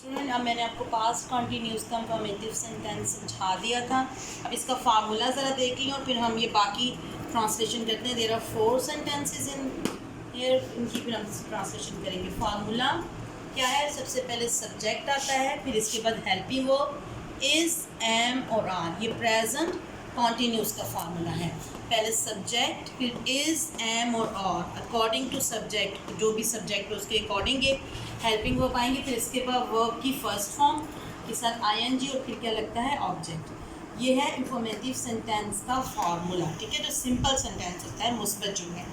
Student, अब मैंने आपको पास्ट कॉन्टीन्यूस का इंफॉर्मेटिव सेंटेंस समझा दिया था। अब इसका फार्मूला ज़रा देख लें और फिर हम ये बाकी ट्रांसलेशन करते हैं। There are 4 sentences in here, इनकी फिर हम ट्रांसलेशन करेंगे। फार्मूला क्या है? सबसे पहले सब्जेक्ट आता है, फिर इसके बाद हेल्पिंग वर्ब इज़, एम और आर। ये प्रेजेंट कॉन्टीन्यूस का फार्मूला है। पहले सब्जेक्ट, फिर इज़, एम और आर, अकॉर्डिंग टू सब्जेक्ट, जो भी सब्जेक्ट है उसके अकॉर्डिंग ये हेल्पिंग वर्ब आएंगे। फिर इसके बाद वर्ब की फर्स्ट फॉर्म के साथ आईएनजी और फिर क्या लगता है? ऑब्जेक्ट। ये है इंफॉर्मेटिव सेंटेंस का फार्मूला, ठीक है, जो सिंपल सेंटेंस होता है, मुस्बत जुमले।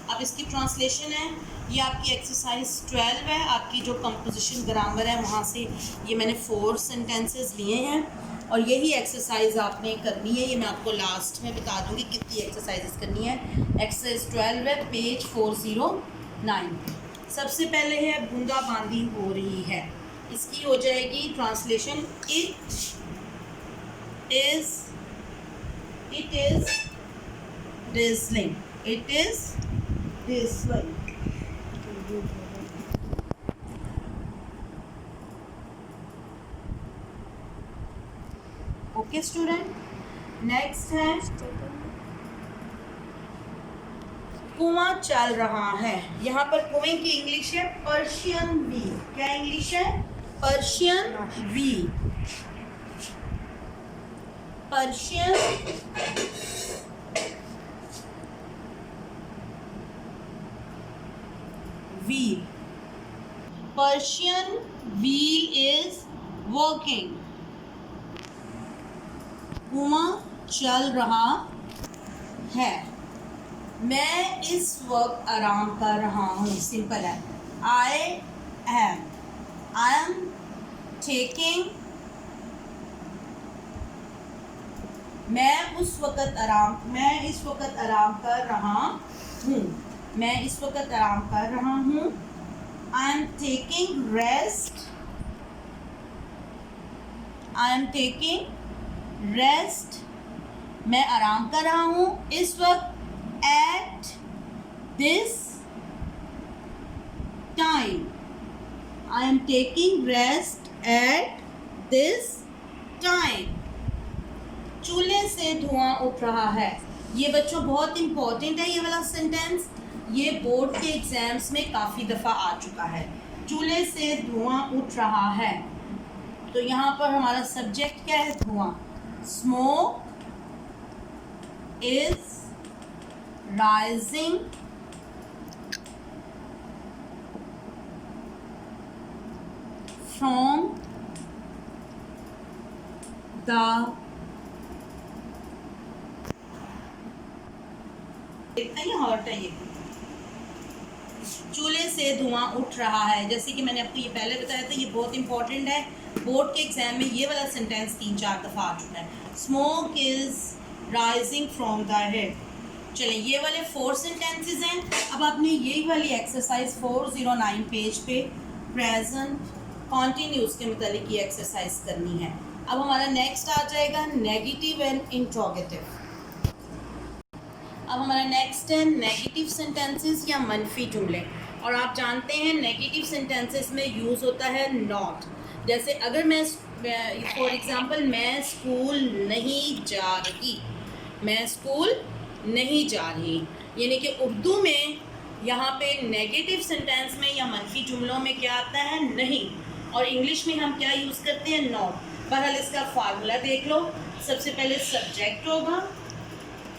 अब इसकी ट्रांसलेशन है, ये आपकी एक्सरसाइज 12 है, आपकी जो कंपोजिशन ग्रामर है वहाँ से ये मैंने 4 सेंटेंसेस लिए हैं और यही एक्सरसाइज आपने करनी है। ये मैं आपको लास्ट में बता दूंगी कितनी एक्सरसाइजेस करनी है। एक्सरसाइज 12 है, पेज 409 पे। सबसे पहले है बूंदाबांदी हो रही है, इसकी हो जाएगी translation it is drizzling, it is drizzling। Okay student, next है कुआं चल रहा है। यहाँ पर कुएं की इंग्लिश है पर्शियन व्हील। क्या इंग्लिश है? Persian wheel. Persian wheel. Persian wheel is working. कुआं चल रहा है। मैं इस वक्त आराम कर रहा हूँ। सिंपल है। I am taking. मैं इस वक्त आराम कर रहा हूँ। मैं इस वक्त आराम कर रहा हूँ। I am taking rest. I am taking rest. मैं आराम कर रहा हूँ इस वक्त। At this time, I am taking rest at this time। चूल्हे से धुआं उठ रहा है। ये बच्चों बहुत इंपॉर्टेंट है ये वाला सेंटेंस। ये बोर्ड के एग्जाम्स में काफ़ी दफ़ा आ चुका है। चूल्हे से धुआं उठ रहा है, तो यहाँ पर हमारा सब्जेक्ट क्या है? धुआं। Smoke is rising from the hot है। ये चूल्हे से धुआं उठ रहा है, जैसे कि मैंने आपको ये पहले बताया था, ये बहुत इंपॉर्टेंट है। बोर्ड के एग्जाम में ये वाला सेंटेंस 3-4 दफ़ा आ चुका है। Smoke is rising from the head. चलें, ये वाले 4 सेंटेंसेस हैं। अब आपने यही वाली एक्सरसाइज 409 पेज पे प्रेजेंट कॉन्टीन्यूस के मतलब ये एक्सरसाइज करनी है। अब हमारा नेक्स्ट आ जाएगा नेगेटिव एंड इंट्रोगेटिव। अब हमारा नेक्स्ट है नेगेटिव सेंटेंसेस या मनफी जुमले। और आप जानते हैं नेगेटिव सेंटेंसेस में यूज़ होता है नॉट। जैसे अगर मैं फॉर एग्ज़ाम्पल मैं स्कूल नहीं जा रही, मैं स्कूल नहीं जा रही, यानी कि उर्दू में यहाँ पे नेगेटिव सेंटेंस में या मनफी जुमलों में क्या आता है? नहीं। और इंग्लिश में हम क्या यूज़ करते हैं? नॉट। बहरहाल इसका फार्मूला देख लो। सबसे पहले सब्जेक्ट होगा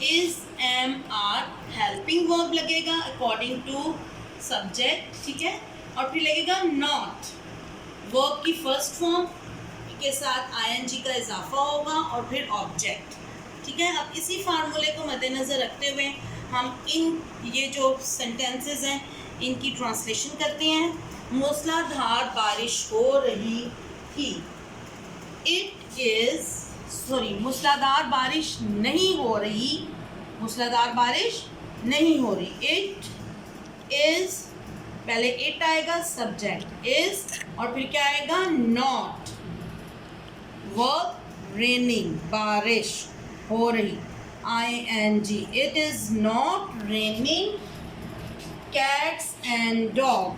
is, am, are, helping verb लगेगा अकॉर्डिंग टू सब्जेक्ट, ठीक है, और फिर लगेगा नॉट। वर्ब की फर्स्ट फॉर्म के साथ आईएनजी का इजाफा होगा और फिर ऑब्जेक्ट, ठीक है। अब इसी फार्मूले को मद्देनज़र रखते हुए हम ये जो सेंटेंसेस हैं इनकी ट्रांसलेशन करते हैं। मूसलाधार बारिश हो रही थी। मूसलाधार बारिश नहीं हो रही। मूसलाधार बारिश नहीं हो रही। इट इज़, पहले इट आएगा, सब्जेक्ट इज़ और फिर क्या आएगा? नॉट। वर्ब रेनिंग, बारिश हो रही, ING। It is not raining cats and dog।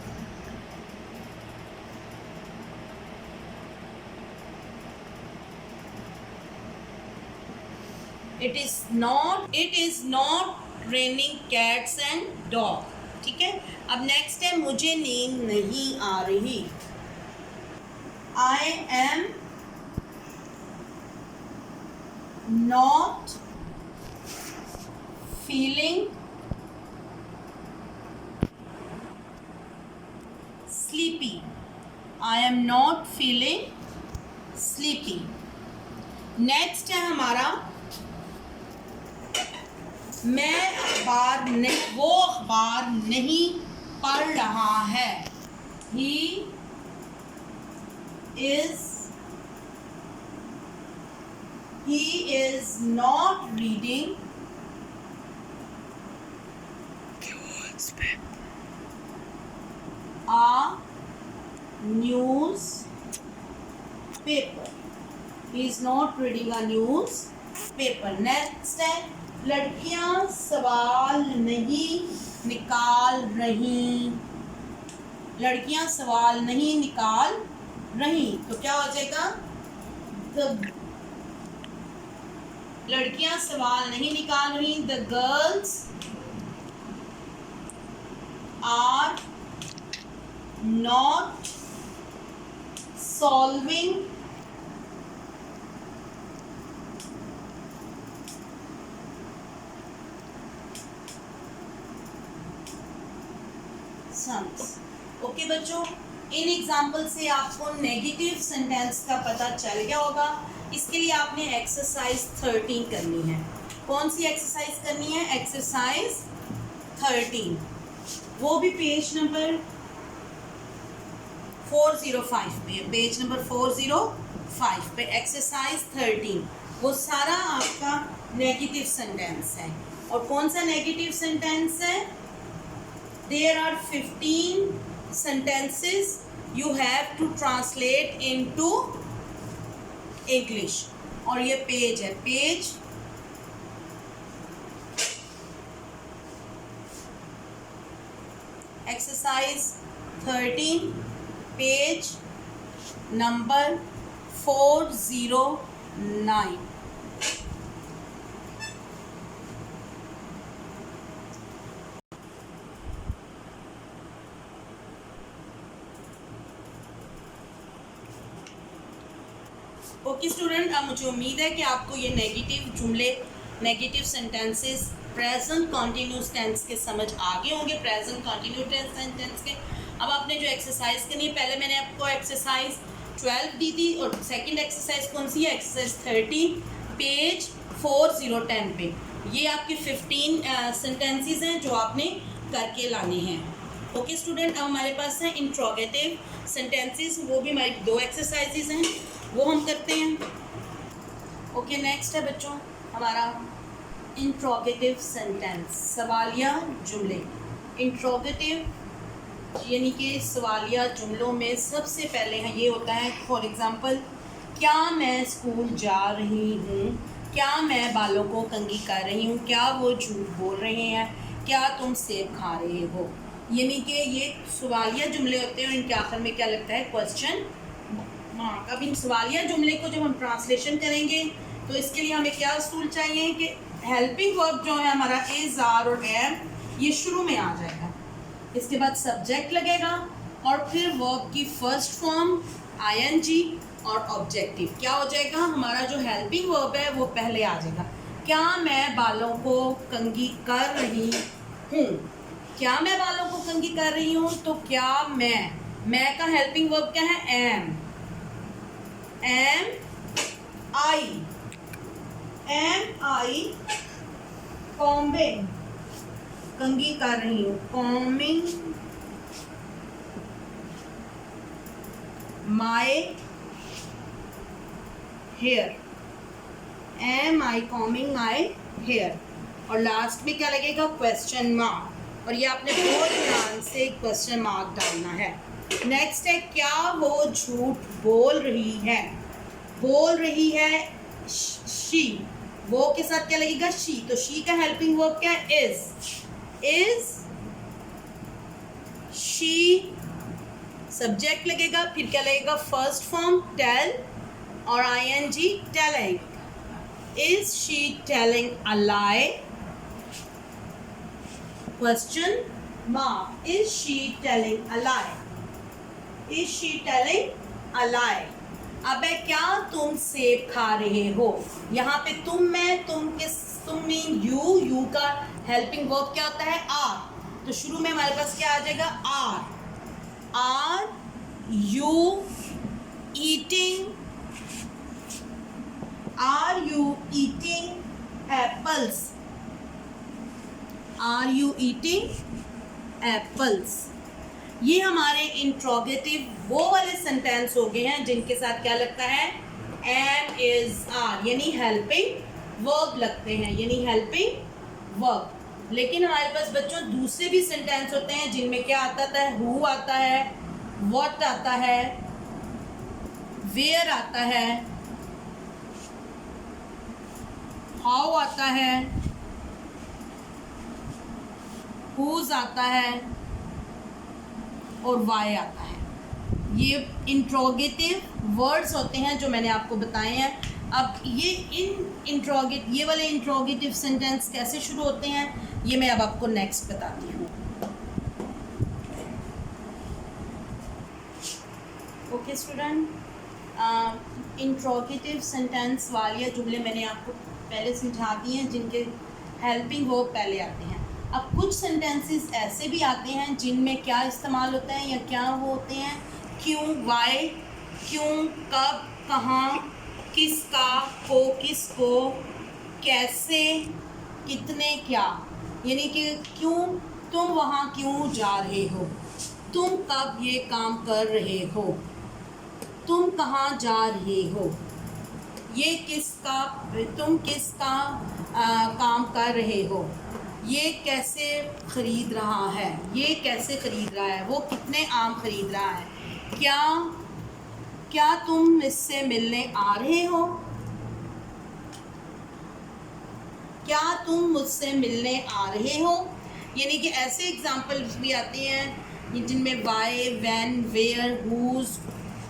It is not raining cats and dog. ठीक है, अब नेक्स्ट है मुझे नींद नहीं आ रही। I am not feeling sleepy. I am not feeling sleepy. Next है हमारा वो अखबार नहीं पढ़ रहा है। He is not reading a newspaper. He is not reading a newspaper. Next है लड़कियां सवाल नहीं निकाल रही। लड़कियां सवाल नहीं निकाल रही, तो क्या हो जाएगा? लड़कियां सवाल नहीं निकाल रही। The girls are not solving sums। Okay बच्चों, इन एग्जाम्पल से आपको नेगेटिव सेंटेंस का पता चल गया होगा। इसके लिए आपने एक्सरसाइज 13 करनी है। कौन सी एक्सरसाइज करनी है? एक्सरसाइज 13, वो भी पेज नंबर 405 पे, पेज नंबर 405 पे एक्सरसाइज 13। वो सारा आपका नेगेटिव सेंटेंस है। और कौन सा नेगेटिव सेंटेंस है? There are 15 sentences you have to translate into English। और ये पेज है, page exercise 13, page number 409। Okay student, अब मुझे उम्मीद है कि आपको ये नेगेटिव जुमले, negative sentences present continuous tense के समझ आ गए होंगे, प्रेजेंट कॉन्टिन्यूस टेंस के। अब आपने जो एक्सरसाइज करनी है, पहले मैंने आपको एक्सरसाइज 12 दी थी और सेकंड एक्सरसाइज कौन सी है? एक्सरसाइज 13, पेज 4010 पे। ये आपके 15 सेंटेंसेस हैं जो आपने करके लाने हैं। ओके स्टूडेंट, अब हमारे पास है इंट्रोगेटिव सेंटेंसेस, वो भी हमारी 2 एक्सरसाइजेज हैं, वो हम करते हैं। ओके नेक्स्ट है बच्चों हमारा इंट्रोगेटिव सेंटेंस, सवालिया जुमले। इंट्रोगेटिव यानी कि सवालिया जुमलों में सबसे पहले है ये होता है, फॉर एग्ज़ाम्पल, क्या मैं स्कूल जा रही हूँ? क्या मैं बालों को कंघी कर रही हूँ? क्या वो झूठ बोल रहे हैं? क्या तुम सेब खा रहे हो? यानी कि ये सवालिया जुमले होते हैं और इनके आखिर में क्या लगता है? Question mark. अब इन सवालिया जुमले को जब हम ट्रांसलेशन करेंगे तो इसके लिए हमें क्या असूल चाहिए कि हेल्पिंग वर्ब जो है हमारा इज, आर और एम, ये शुरू में आ जाएगा। इसके बाद सब्जेक्ट लगेगा और फिर वर्ब की फर्स्ट फॉर्म आईएनजी और ऑब्जेक्टिव। क्या हो जाएगा? हमारा जो हेल्पिंग वर्ब है वो पहले आ जाएगा। क्या मैं बालों को कंघी कर रही हूँ? क्या मैं बालों को कंघी कर रही हूँ? तो क्या मैं का हेल्पिंग वर्ब क्या है? एम आई कॉम्बिंग, कंघी कर रही हूँ, combing my hair, am I combing my hair. और लास्ट में क्या लगेगा? Question mark. और ये आपने बहुत ध्यान से क्वेश्चन मार्क डालना है। नेक्स्ट है क्या वो झूठ बोल रही है? बोल रही है शी, वो के साथ क्या लगेगा? शी। तो शी का हेल्पिंग वर्ब क्या है? इज शी, सब्जेक्ट लगेगा, फिर क्या लगेगा? फर्स्ट फॉर्म टेल और ING telling. Is she telling a lie? Question mark. Is she telling a lie? Is she telling a lie? अबे क्या तुम सेब खा रहे हो? यहाँ पे तुम में तुम मीन यू का हेल्पिंग वर्ब क्या होता है? आर। तो शुरू में हमारे पास क्या आ जाएगा? Are you eating apples? Are you eating apples? ये हमारे इंट्रोगेटिव वो वाले सेंटेंस हो गए हैं जिनके साथ क्या लगता है? एम, इज, आर, यानी हेल्पिंग वर्ब लगते हैं, यानी हेल्पिंग वर्ब। लेकिन हमारे पास बच्चों दूसरे भी सेंटेंस होते हैं जिनमें क्या आता है? हु आता है, व्हाट आता है, वेयर आता है, हाउ आता है, हुज आता है और वाई आता है। ये इंट्रोगेटिव वर्ड्स होते हैं जो मैंने आपको बताए हैं। अब ये वाले इंट्रोगेटिव सेंटेंस कैसे शुरू होते हैं ये मैं अब आपको नेक्स्ट बताती हूँ। ओके स्टूडेंट, इंट्रोगेटिव सेंटेंस वाले जुमले मैंने आपको पहले समझा दिए हैं जिनके हेल्पिंग वर्ब पहले आते हैं। अब कुछ सेंटेंसेस ऐसे भी आते हैं जिनमें क्या इस्तेमाल होता है या क्या वो होते हैं? क्यों, वाई, क्यों, कब, कहाँ, किसका, को, किसको, कैसे, कितने, क्या। यानी कि क्यों, तुम वहाँ क्यों जा रहे हो? तुम कब ये काम कर रहे हो? तुम कहाँ जा रहे हो? ये किसका, तुम किसका काम कर रहे हो? ये कैसे ख़रीद रहा है? ये कैसे ख़रीद रहा है? वो कितने आम ख़रीद रहा है? क्या तुम मुझसे मिलने आ रहे हो? क्या तुम मुझसे मिलने आ रहे हो? यानी कि ऐसे एग्जाम्पल्स भी आते हैं जिनमें why, when, where, whose,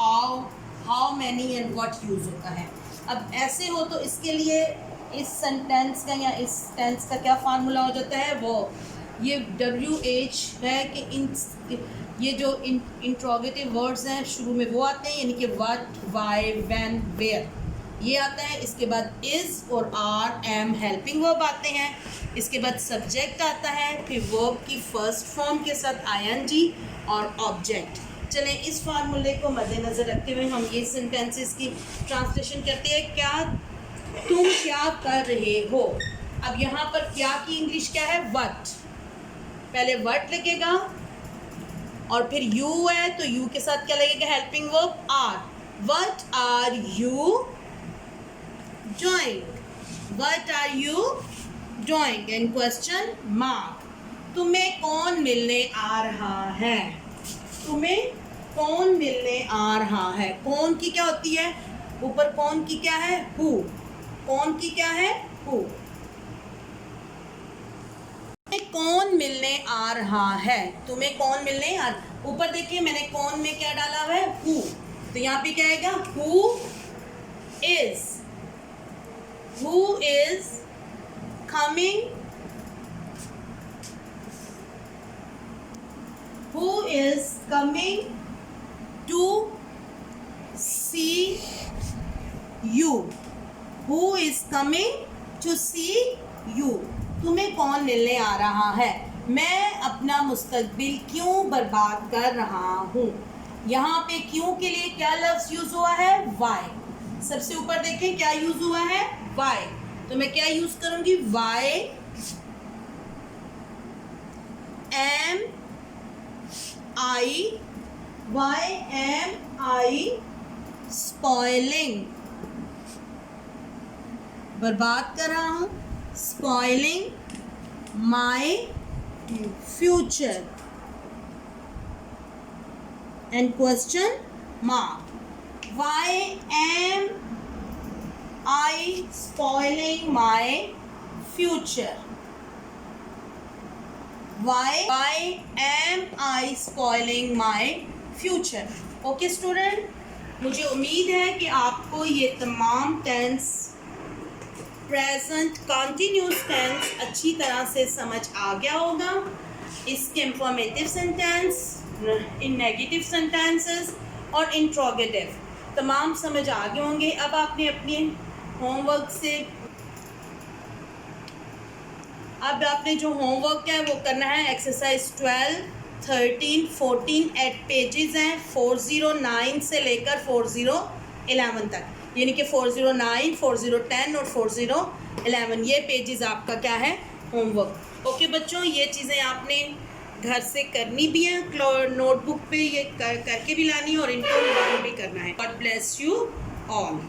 how many and what use होता है। अब ऐसे हो तो इसके लिए इस सेंटेंस का या इस टेंस का क्या फार्मूला हो जाता है? वो ये WH है कि ये जो इंट्रोगेटिव वर्ड्स हैं शुरू में वो आते हैं, यानी कि व्हाट, वाई, व्हेन, वेयर ये आता है। इसके बाद इज़ और आर, एम हेल्पिंग वर्ब आते हैं। इसके बाद सब्जेक्ट आता है, फिर वर्ब की फर्स्ट फॉर्म के साथ ING और ऑब्जेक्ट। चलें इस फार्मूले को मद्देनज़र रखते हुए हम ये सेंटेंसेस की ट्रांसलेशन करते हैं। तुम क्या कर रहे हो? अब यहाँ पर क्या की इंग्लिश क्या है? व्हाट। पहले व्हाट लगेगा और फिर यू है तो यू के साथ क्या लगेगा? Helping verb are. What are you doing? What are you doing? And question mark. तुम्हें कौन मिलने आ रहा है? तुम्हें कौन मिलने आ रहा है? कौन की क्या होती है? ऊपर कौन की क्या है? हु। कौन की क्या है? हु। तुम्हें कौन मिलने आ रहा है? तुम्हें कौन मिलने आ, ऊपर देखिए मैंने कौन में क्या डाला हुआ है? हु। तो यहाँ पे क्या आएगा? Who is coming, who is coming to see you? Who is coming to see you? तुम्हें कौन मिलने आ रहा है? मैं अपना मुस्तकबिल क्यों बर्बाद कर रहा हूँ? यहाँ पे क्यों के लिए क्या लफ्ज़ यूज़ हुआ है? वाई। सबसे ऊपर देखें क्या यूज़ हुआ है? वाई। तो मैं क्या यूज़ करूँगी? वाई एम I spoiling, बर्बाद कर रहा हूँ, spoiling my future and question mark. Why am I spoiling my future? Why am I spoiling my future? Okay student, मुझे उम्मीद है कि आपको ये तमाम टेंस प्रेजेंट कंटिन्यूस टेंस अच्छी तरह से समझ आ गया होगा। इसके इंफॉर्मेटिव सेंटेंस, इन नेगेटिव सेंटेंसेस और इंट्रोगेटिव तमाम समझ आ गए होंगे। अब आपने अपने होमवर्क से अब आपने जो होमवर्क है वो करना है। एक्सरसाइज 12, 13, 14 8 पेजेस हैं 409 से लेकर 4011 तक, यानी कि 409, 4010 और 4011 ये पेजेस आपका क्या है, होमवर्क। ओके बच्चों, ये चीज़ें आपने घर से करनी भी है, नोटबुक पे ये करके भी लानी है और इनको लर्न भी करना है। God bless you all.